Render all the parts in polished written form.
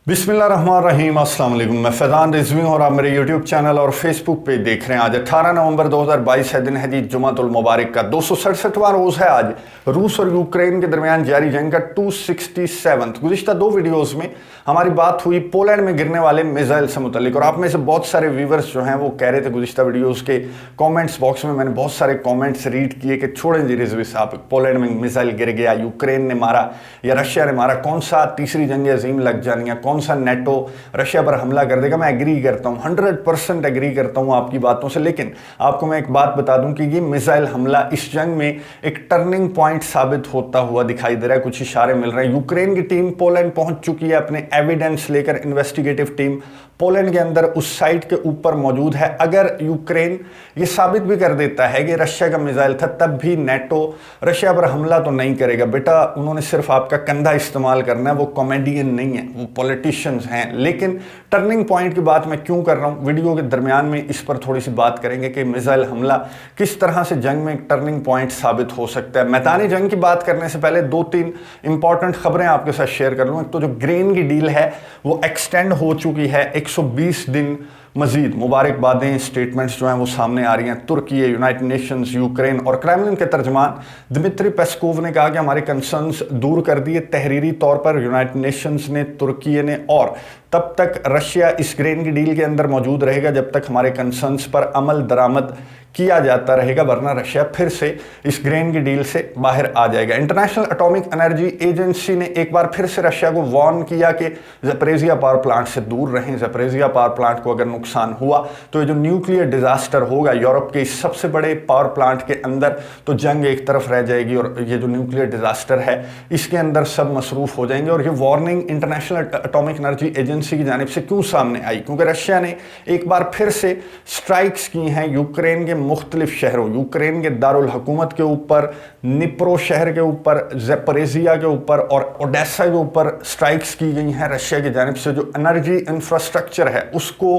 बिस्मिल्लाहिर्रहमानिर्रहीम, अस्सलाम वालेकुम। मैं फैज़ान रिजवी और आप मेरे यूट्यूब चैनल और फेसबुक पे देख रहे हैं। आज 18 नवंबर 2022 है, दिन है जी जुमातुल मुबारक का 267वां रोज़ है। आज रूस और यूक्रेन के दरमियान जारी जंग का 267। गुज़िश्ता दो वीडियोज़ में हमारी बात हुई पोलैंड में गिरने वाले मिसाइल से मुतल्लिक, और आप में से बहुत सारे व्यूवर्स जो हैं वो कह रहे थे गुज़िश्ता वीडियोज़ के कॉमेंट्स बॉक्स में, मैंने बहुत सारे कॉमेंट्स रीड किए कि छोड़ें जी रिजवी साहब, पोलैंड में मिसाइल गिर गया, यूक्रेन ने मारा या रशिया ने मारा, कौन सा तीसरी जंग अजीम लग जानी है, कौन सा नेटो रशिया पर हमला कर देगा। मैं एग्री करता हूं, 100% एग्री करता हूं आपकी बातों से, लेकिन आपको मैं एक बात बता दूं कि ये मिसाइल हमला इस जंग में एक टर्निंग पॉइंट साबित होता हुआ दिखाई दे रहा है। कुछ इशारे मिल रहे हैं। यूक्रेन की टीम पोलैंड पहुंच चुकी है अपने एविडेंस लेकर। इन्वेस्टिगेटिव टीम पोलैंड के अंदर उस साइट के ऊपर मौजूद है। अगर यूक्रेन ये साबित भी कर देता है कि रशिया का मिसाइल था, तब भी नेटो रशिया पर हमला तो नहीं करेगा। बेटा, उन्होंने सिर्फ आपका कंधा इस्तेमाल करना है। वो कॉमेडियन नहीं है, वो पॉलिटिशियंस हैं। लेकिन टर्निंग पॉइंट की बात मैं क्यों कर रहा हूं, वीडियो के दरमियान में इस पर थोड़ी सी बात करेंगे कि मिसाइल हमला किस तरह से जंग में एक टर्निंग पॉइंट साबित हो सकता है। मैदानी जंग की बात करने से पहले दो तीन इंपॉर्टेंट खबरें आपके साथ शेयर कर लूँ। एक तो जो ग्रेन की डील है वो एक्सटेंड हो चुकी है 120 दिन मजीद। मुबारकबादें, स्टेटमेंट्स जो हैं वो सामने आ रही हैं। तुर्की, यूनाइटेड नेशंस, यूक्रेन और क्रेमलिन के तर्जमान दिमित्री पेस्कोव ने कहा कि हमारे कंसर्न्स दूर कर दिए तहरीरी तौर पर यूनाइटेड नेशंस ने, तुर्की ने, और तब तक रशिया इस ग्रेन की डील के अंदर मौजूद रहेगा जब तक हमारे कंसर्न्स पर अमल दरामद किया जाता रहेगा, वरना रशिया फिर से इस ग्रेन की डील से बाहर आ जाएगा। इंटरनेशनल एटॉमिक एनर्जी एजेंसी ने एक बार फिर से रशिया को वार्न किया कि ज़ैपोरिज़िया पावर प्लांट से दूर रहें। ज़ैपोरिज़िया पावर प्लांट को अगर नुकसान हुआ तो ये जो न्यूक्लियर डिजास्टर होगा यूरोप के इस सबसे बड़े पावर प्लांट के अंदर, तो जंग एक तरफ रह जाएगी और ये जो न्यूक्लियर डिजास्टर है इसके अंदर सब मसरूफ हो जाएंगे। और ये warning international atomic energy agency की जानिब से क्यों सामने आई? क्योंकि रशिया ने एक बार फिर से स्ट्राइक्स की हैं यूक्रेन के मुख्तलिफ शहरों, यूक्रेन के दारुल हुकूमत के ऊपर, निप्रो शहर के ऊपर, ज़ैपोरिज़िया के ऊपर और ओडेसा के ऊपर स्ट्राइक्स की गई हैं रशिया की जानिब से। जो एनर्जी इंफ्रास्ट्रक्चर है उसको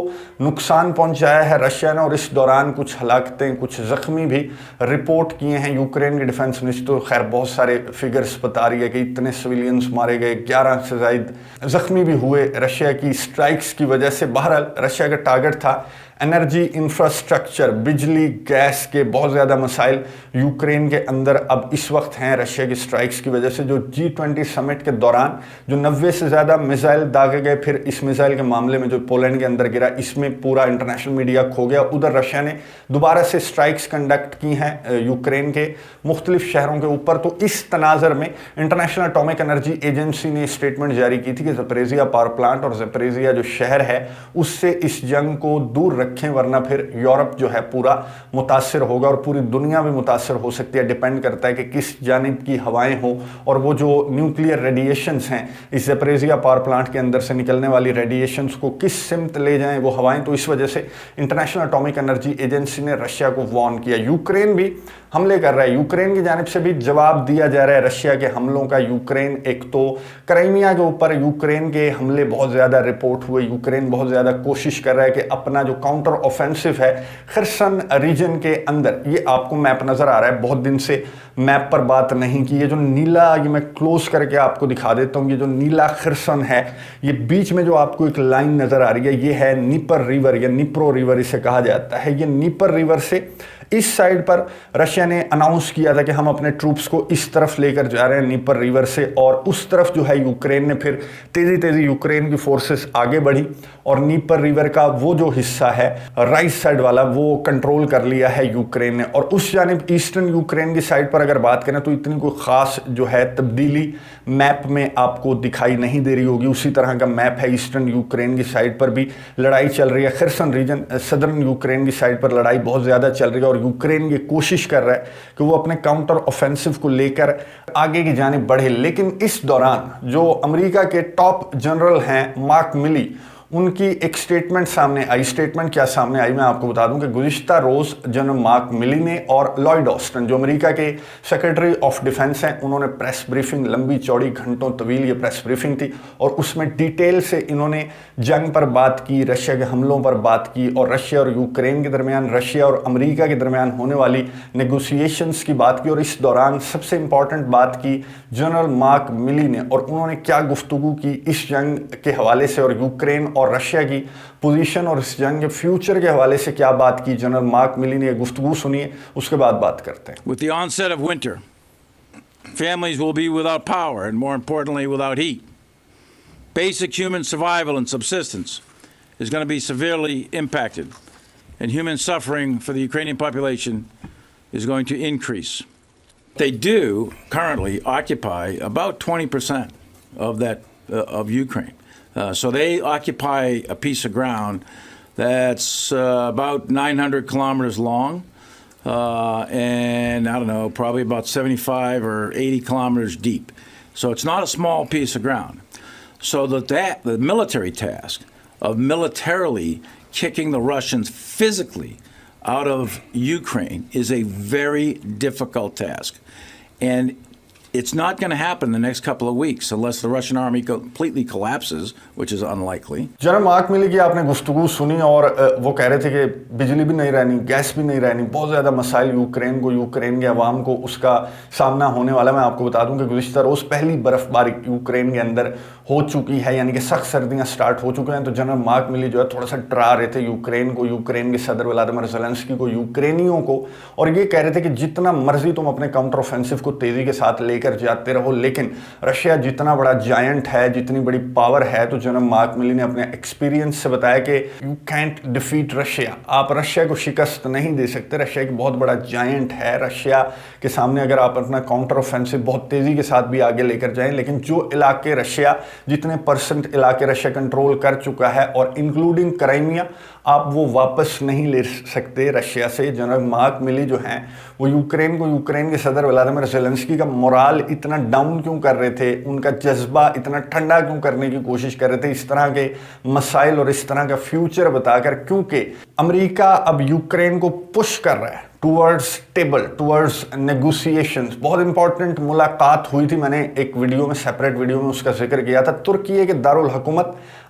नुकसान पहुंचाया है रशिया ने, और इस दौरान कुछ हलाकतें, कुछ जख्मी भी रिपोर्ट किए हैं। यूक्रेन के डिफेंस मिनिस्टर खैर बहुत सारे फिगर्स बता रही है कि इतने सिविलियंस मारे गए, 11 से ज़ायद जख्मी भी हुए रशिया की स्ट्राइक्स की वजह से। बहरहाल रशिया का टारगेट था एनर्जी इंफ्रास्ट्रक्चर, बिजली, गैस के बहुत ज़्यादा मसाइल यूक्रेन के अंदर अब इस वक्त हैं रशिया की स्ट्राइक्स की वजह से। जो G20 समिट के दौरान जो 90 से ज़्यादा मिसाइल दागे गए, फिर इस मिसाइल के मामले में जो पोलैंड के अंदर गिरा, इसमें पूरा इंटरनेशनल मीडिया खो गया। उधर रशिया ने दोबारा से स्ट्राइक्स कंडक्ट की हैं यूक्रेन के मुख्तलिफ शहरों के ऊपर। तो इस तनाज़र में इंटरनेशनल एटॉमिक एनर्जी एजेंसी ने स्टेटमेंट जारी की थी कि ज़ैपोरिज़िया पावर प्लांट और ज़ैपोरिज़िया जो शहर है उससे इस जंग को दूर रखें, वरना फिर यूरोप जो है पूरा मुतासिर होगा और पूरी दुनिया भी मुतासिर हो सकती है। डिपेंड करता है कि किस जानिब की हवाएं हो, और वो जो न्यूक्लियर रेडिएशंस हैं इस ज़ैपोरिज़िया पावर प्लांट के अंदर से निकलने वाली रेडिएशंस को किस सिमत ले जाएं वो हवाएं। तो इस वजह से इंटरनेशनल एटॉमिक एनर्जी एजेंसी ने रशिया को वार्न किया। यूक्रेन भी हमले कर रहा है, यूक्रेन की जानिब से भी जवाब दिया जा रहा है रशिया के हमलों का। यूक्रेन, एक तो क्राइमिया के ऊपर यूक्रेन के हमले बहुत ज़्यादा रिपोर्ट हुए। यूक्रेन बहुत ज़्यादा कोशिश कर रहा है कि अपना जो काउंटर ऑफेंसिव है खरसन रीजन के अंदर, ये आपको मैप नज़र आ रहा है, बहुत दिन से मैप पर बात नहीं की। ये जो नीला, ये मैं क्लोज करके आपको दिखा देता हूँ, ये जो नीला खरसन है, ये बीच में जो आपको एक लाइन नज़र आ रही है, ये है नीपर रिवर या निप्रो रिवर इसे कहा जाता है। ये नीपर रिवर से इस साइड पर रशिया ने अनाउंस किया था कि हम अपने ट्रूप्स को इस तरफ लेकर जा रहे हैं नीपर रिवर से, और उस तरफ जो है यूक्रेन ने फिर तेज़ी यूक्रेन की फोर्सेस आगे बढ़ी और नीपर रिवर का वो जो हिस्सा है राइट साइड वाला वो कंट्रोल कर लिया है यूक्रेन ने। और उस जानिब ईस्टर्न यूक्रेन की साइड पर अगर बात करें तो इतनी कोई ख़ास जो है तब्दीली मैप में आपको दिखाई नहीं दे रही होगी। उसी तरह का मैप है ईस्टर्न यूक्रेन की साइड पर भी लड़ाई चल रही है। खरसन रीजन, सदर्न यूक्रेन की साइड पर लड़ाई बहुत ज़्यादा चल रही है और यूक्रेन ये कोशिश कर रहा है कि वो अपने काउंटर ऑफेंसिव को लेकर आगे की जानिब बढ़े। लेकिन इस दौरान जो अमेरिका के टॉप जनरल हैं मार्क मिली, ان کی ایک سٹیٹمنٹ سامنے آئی. سٹیٹمنٹ کیا سامنے آئی میں آپ کو بتا دوں کہ گزشتہ روز جنرل مارک ملی نے اور لائیڈ آسٹن جو امریکہ کے سیکرٹری آف ڈیفنس ہیں انہوں نے پریس بریفنگ لمبی چوڑی گھنٹوں طویل یہ پریس بریفنگ تھی اور اس میں ڈیٹیل سے انہوں نے جنگ پر بات کی, رشیا کے حملوں پر بات کی اور رشیا اور یوکرین کے درمیان, رشیا اور امریکہ کے درمیان ہونے والی نیگوسیشنز کی بات کی. اور اس دوران سب سے امپورٹنٹ بات کی جنرل مارک ملی نے اور انہوں نے کیا گفتگو کی اس جنگ کے حوالے سے اور یوکرین اور رشیا کی پوزیشن اور اس جنگ کے فیوچر کے حوالے سے کیا بات کی. جنرل مارک ملی نے یہ گفتگو سنی ہے, اس کے بعد بات کرتے ہیں. With the onset of winter, families will be without power and more importantly without heat. Basic human survival and subsistence is going to be severely impacted and human suffering for the Ukrainian population is going to increase. They do currently occupy about 20% of that of Ukraine. So they occupy a piece of ground that's about 900 kilometers long and I don't know, probably about 75 or 80 kilometers deep. So it's not a small piece of ground. So that the military task of militarily kicking the Russians physically out of Ukraine is a very difficult task. And it's not going to happen in the next couple of weeks unless the Russian army completely collapses, which is unlikely. General mark ملی کی آپ نے گفتگو سنی اور وہ کہہ رہے تھے کہ بجلی بھی نہیں رہنی, گیس بھی نہیں رہنی, بہت زیادہ مسائل یوکرین کو, یوکرین کے عوام کو اس کا سامنا ہونے والا. میں آپ کو بتا دوں کہ گزشتہ روز پہلی برف باری یوکرین کے اندر ہو چکی ہے, یعنی کہ سخت سردیاں سٹارٹ ہو چکے ہیں. تو جنرل مارک ملی جو ہے تھوڑا سا ڈرا رہے تھے یوکرین کو, یوکرین کے صدر ولادیمیر زیلنسکی کو, یوکرینیوں کو, اور یہ کہہ رہے تھے کہ جتنا مرضی تم اپنے کاؤنٹر آفینسو کو تیزی کے ساتھ لے کر جاتے رہو, لیکن رشیا جتنا بڑا جائنٹ ہے, جتنی بڑی پاور ہے, تو جنرل مارک ملی نے اپنے ایکسپیرینس سے بتایا کہ یو کینٹ ڈیفیٹ رشیا, آپ رشیا کو شکست نہیں دے سکتے. رشیا ایک بہت بڑا جائنٹ ہے, رشیا کے سامنے اگر آپ اپنا کاؤنٹر آفینسو بہت تیزی کے ساتھ بھی آگے لے کر جائیں, لیکن جو علاقے رشیا, جتنے پرسنٹ علاقے رشیا کنٹرول کر چکا ہے اور انکلوڈنگ کرائمیا, آپ وہ واپس نہیں لے سکتے رشیا سے. جنرل مارک ملی جو ہیں وہ یوکرین کو, یوکرین کے صدر ولادیمیر زیلنسکی کا مورال اتنا ڈاؤن کیوں کر رہے تھے, ان کا جذبہ اتنا ٹھنڈا کیوں کرنے کی کوشش کر رہے تھے اس طرح کے مسائل اور اس طرح کا فیوچر بتا کر, کیونکہ امریکہ اب یوکرین کو پش کر رہا ہے ٹورڈز ٹیبل, ٹورڈز نیگوسیشنز. بہت امپورٹنٹ ملاقات ہوئی تھی, میں نے ایک ویڈیو میں, سیپریٹ ویڈیو میں اس کا ذکر کیا تھا. ترکی کے دارالحکومت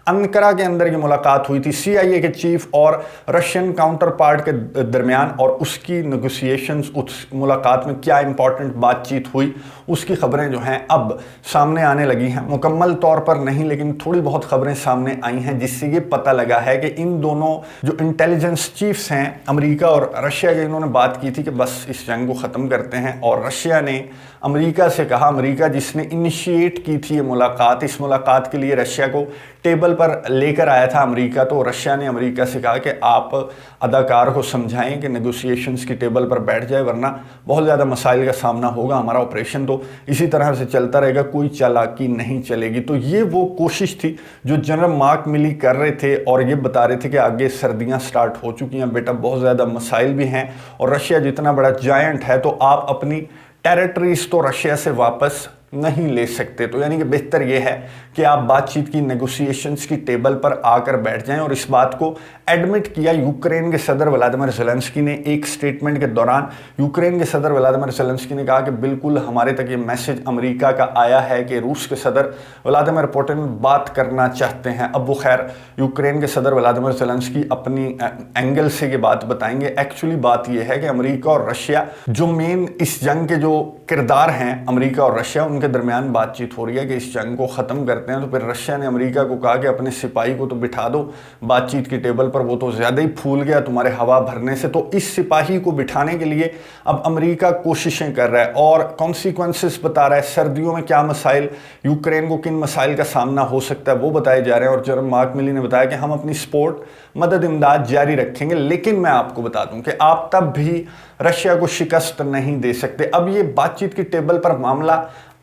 انقرہ کے اندر یہ ملاقات ہوئی تھی سی آئی اے کے چیف اور رشین کاؤنٹر پارٹ کے درمیان, اور اس کی نیگوسیشنز, اس ملاقات میں کیا امپورٹنٹ بات چیت ہوئی اس کی خبریں جو ہیں اب سامنے آنے لگی ہیں. مکمل طور پر نہیں, لیکن تھوڑی بہت خبریں سامنے آئی ہیں جس سے یہ پتہ لگا ہے کہ ان دونوں جو انٹیلیجنس چیفز ہیں امریکہ اور رشیا کے, انہوں نے بات کی تھی کہ بس اس جنگ کو ختم کرتے ہیں. اور رشیا نے امریکہ سے کہا, امریکہ جس نے انیشیٹ کی تھی یہ ملاقات, اس ملاقات کے لیے رشیا کو ٹیبل پر لے کر آیا تھا امریکہ, تو رشیا نے امریکہ سے کہا کہ آپ اداکار کو سمجھائیں کہ نیگوسیشنز کی ٹیبل پر بیٹھ جائے, ورنہ بہت زیادہ مسائل کا سامنا ہوگا, ہمارا آپریشن تو اسی طرح سے چلتا رہے گا, کوئی چالاکی نہیں چلے گی. تو یہ وہ کوشش تھی جو جنرل مارک ملی کر رہے تھے, اور یہ بتا رہے تھے کہ آگے سردیاں سٹارٹ ہو چکی ہیں بیٹا, بہت زیادہ مسائل بھی ہیں, اور رشیا جتنا بڑا جائنٹ ہے تو آپ اپنی ٹیریٹریز تو رشیا سے واپس نہیں لے سکتے. تو یعنی کہ بہتر یہ ہے کہ آپ بات چیت کی, نیگوسیشنز کی ٹیبل پر آ کر بیٹھ جائیں. اور اس بات کو ایڈمٹ کیا یوکرین کے صدر ولادیمیر زیلنسکی نے ایک سٹیٹمنٹ کے دوران. یوکرین کے صدر ولادیمیر زیلنسکی نے کہا کہ بالکل ہمارے تک یہ میسج امریکہ کا آیا ہے کہ روس کے صدر ولادیمیر پوٹن بات کرنا چاہتے ہیں. اب وہ خیر یوکرین کے صدر ولادیمیر زیلنسکی اپنی اینگل سے یہ بات بتائیں گے. ایکچولی بات یہ ہے کہ امریکہ اور رشیا جو مین اس جنگ کے جو کردار ہیں, امریکہ اور رشیا, ان کے درمیان بات چیت ہو رہی ہے کہ اس جنگ کو ختم کرتے ہیں. تو پھر رشیا نے امریکہ کو کہا کہ اپنے سپاہی کو تو بٹھا دو بات چیت کی ٹیبل پر, وہ تو زیادہ ہی پھول گیا تمہارے ہوا بھرنے سے. تو اس سپاہی کو بٹھانے کے لیے اب امریکہ کوششیں کر رہا ہے اور کانسیکوینسز بتا رہا ہے, سردیوں میں کیا مسائل, یوکرین کو کن مسائل کا سامنا ہو سکتا ہے وہ بتائے جا رہے ہیں. اور جنرل مارک ملی نے بتایا کہ ہم اپنی سپورٹ, مدد, امداد جاری رکھیں گے, لیکن میں آپ کو بتا دوں کہ آپ تب بھی رشیا کو شکست نہیں دے سکتے. اب یہ بات چیت کی ٹیبل پر معاملہ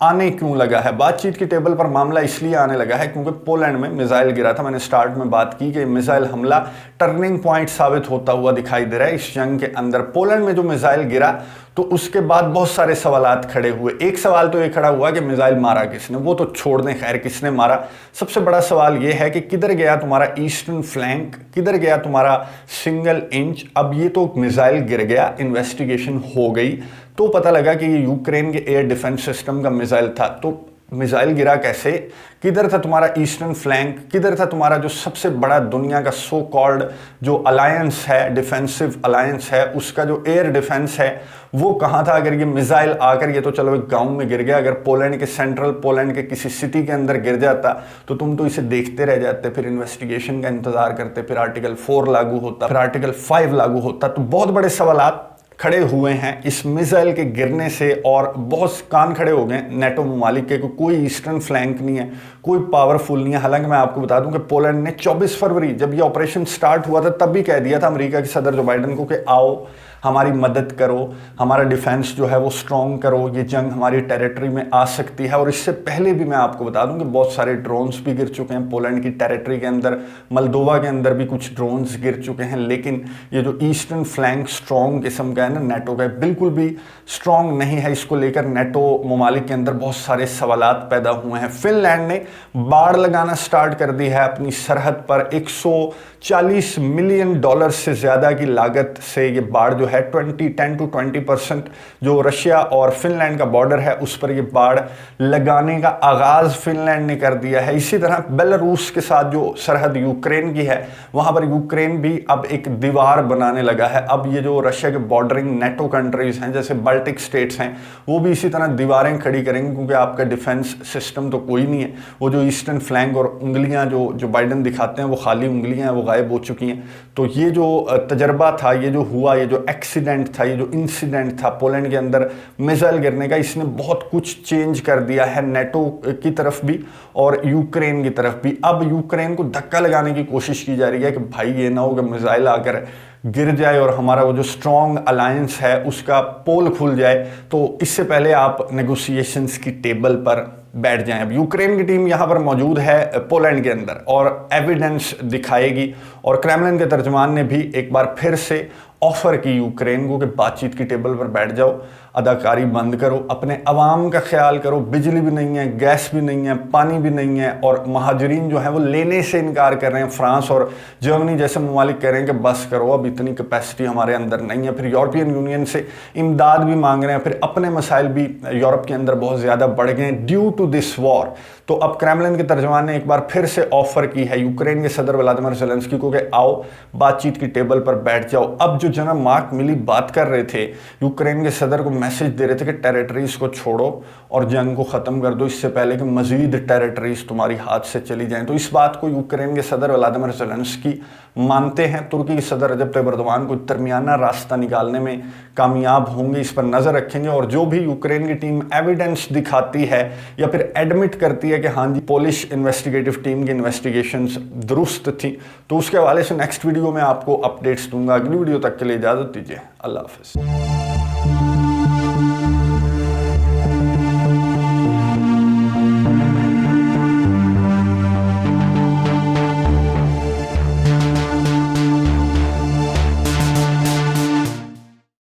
आने क्यों लगा है? बातचीत की टेबल पर मामला इसलिए आने लगा है क्योंकि पोलैंड में मिसाइल गिरा था। मैंने स्टार्ट में बात की कि मिसाइल हमला टर्निंग पॉइंट साबित होता हुआ दिखाई दे रहा है इस जंग के अंदर। पोलैंड में जो मिसाइल गिरा तो उसके बाद बहुत सारे सवालात खड़े हुए। एक सवाल तो ये खड़ा हुआ कि मिसाइल मारा किसने, वो तो छोड़ दें, खैर किसने मारा। सबसे बड़ा सवाल ये है कि किधर गया तुम्हारा ईस्टर्न फ्लैंक, किधर गया तुम्हारा सिंगल इंच। अब ये तो मिसाइल गिर गया, इन्वेस्टिगेशन हो गई तो पता लगा कि ये यूक्रेन के एयर डिफेंस सिस्टम का मिसाइल था। तो मिसाइल गिरा कैसे, किधर था तुम्हारा ईस्टर्न फ्लैंक, किधर था तुम्हारा जो सबसे बड़ा दुनिया का सो कॉल्ड जो अलायंस है, डिफेंसिव अलायंस है, उसका जो एयर डिफेंस है वो कहाँ था? अगर ये मिसाइल आकर, ये तो चलो एक गांव में गिर गया, अगर पोलैंड के सेंट्रल पोलैंड के किसी सिटी के अंदर गिर जाता तो तुम तो इसे देखते रह जाते, फिर इन्वेस्टिगेशन का इंतजार करते, फिर आर्टिकल 4 लागू होता, फिर आर्टिकल 5 लागू होता। तो बहुत बड़े सवालात खड़े हुए हैं इस मिसाइल के गिरने से और बहुत कान खड़े हो गए नेटो ममालिक के। कोई ईस्टर्न फ्लैंक नहीं है, कोई पावरफुल नहीं है। हालांकि मैं आपको बता दूं कि पोलैंड ने 24 फरवरी जब ये ऑपरेशन स्टार्ट हुआ था तब भी कह दिया था अमेरिका के सदर जो बाइडन को कि आओ हमारी मदद करो, हमारा डिफेंस जो है वो स्ट्रॉन्ग करो, ये जंग हमारी टेरिटरी में आ सकती है। और इससे पहले भी मैं आपको बता दूं कि बहुत सारे ड्रोन्स भी गिर चुके हैं पोलैंड की टेरिटरी के अंदर, मल्दोवा के अंदर भी कुछ ड्रोन्स गिर चुके हैं। लेकिन ये जो ईस्टर्न फ्लैंक स्ट्रॉन्ग किस्म का है ना नेटो का, बिल्कुल भी स्ट्रॉन्ग नहीं है। इसको लेकर नेटो ममालिक के अंदर बहुत सारे सवालात पैदा हुए हैं। फिनलैंड ने बाड़ लगाना स्टार्ट कर दी है अपनी सरहद पर। 140 मिलियन डॉलर से ज़्यादा की लागत से ये बाड़ जो है 10 to 20% जो रशिया और फिनलैंड का बॉर्डर है उस पर ये बाड़ लगाने का आगाज फिनलैंड ने कर दिया है। इसी तरह बेलारूस के साथ जो सरहद यूक्रेन की है वहां पर यूक्रेन भी अब एक दीवार बनाने लगा है। अब ये जो रशिया के बॉर्डरिंग नेटो कंट्रीज हैं जैसे बाल्टिक स्टेट्स हैं वो भी इसी तरह दीवारें खड़ी करेंगे क्योंकि आपका डिफेंस सिस्टम तो कोई नहीं है। वो जो ईस्टर्न फ्लैंक और उंगलियां जो बाइडन दिखाते हैं वो खाली उंगलियां हैं, वो गायब हो चुकी हैं। तो ये जो तजर्बा था, ये जो हुआ, ये जो एक्सीडेंट था, ये जो इंसिडेंट था पोलैंड के अंदर मिसाइल गिरने का, इसने बहुत कुछ चेंज कर दिया है नेटो की तरफ भी और यूक्रेन की तरफ भी। अब यूक्रेन को धक्का लगाने की कोशिश की जा रही है कि भाई ये ना हो कि मिसाइल आकर गिर जाए और हमारा वो जो स्ट्रॉन्ग अलायंस है उसका पोल खुल जाए। तो इससे पहले आप नेगोशिएशंस की टेबल पर बैठ जाएं। अब यूक्रेन की टीम यहाँ पर मौजूद है पोलैंड के अंदर और एविडेंस दिखाएगी। और क्रेमलिन के तर्जमान ने भी एक बार फिर से ऑफर की यूक्रेन को कि बातचीत की टेबल पर बैठ जाओ, अदाकारी बंद करो, अपने अवाम का ख्याल करो। बिजली भी नहीं है, गैस भी नहीं है, पानी भी नहीं है और महाजरीन जो है वो लेने से इनकार कर रहे हैं। फ्रांस और जर्मनी जैसे ममालिक कह रहे हैं कि बस करो, अब इतनी कैपेसिटी हमारे अंदर नहीं है। फिर यूरोपियन यूनियन से इमदाद भी मांग रहे हैं, फिर अपने मसाइल भी यूरोप के अंदर बहुत ज़्यादा बढ़ गए ड्यू टू दिस वॉर। तो अब क्रेमलिन के तर्जमान ने एक बार फिर से ऑफर की है यूक्रेन के सदर व्लादिमीर ज़ेलेंस्की को कि आओ बातचीत की टेबल पर बैठ जाओ। अब जो जनरल मार्क मिली बात कर रहे थे, यूक्रेन के सदर को मैसेज दे रहे थे कि टेरिटरीज को छोड़ो और जंग को ख़त्म कर दो इससे पहले कि मजीद टेरिटरीज तुम्हारी हाथ से चली जाएं। तो इस बात को यूक्रेन के सदर व्लादिमीर ज़ेलेंस्की मानते हैं। तुर्की के सदर रजब तैयब एर्दोगान को दरमियाना रास्ता निकालने में कामयाब होंगे, इस पर नज़र रखेंगे। और जो भी यूक्रेन की टीम एविडेंस दिखाती है या फिर एडमिट करती है कि हाँ जी पोलिश इन्वेस्टिगेटिव टीम की इन्वेस्टिगेशंस दुरुस्त थी, तो उसके हवाले से नेक्स्ट वीडियो में आपको अपडेट्स दूंगा। अगली वीडियो तक के लिए इजाज़त दीजिए। अल्लाह हाफ़िज़।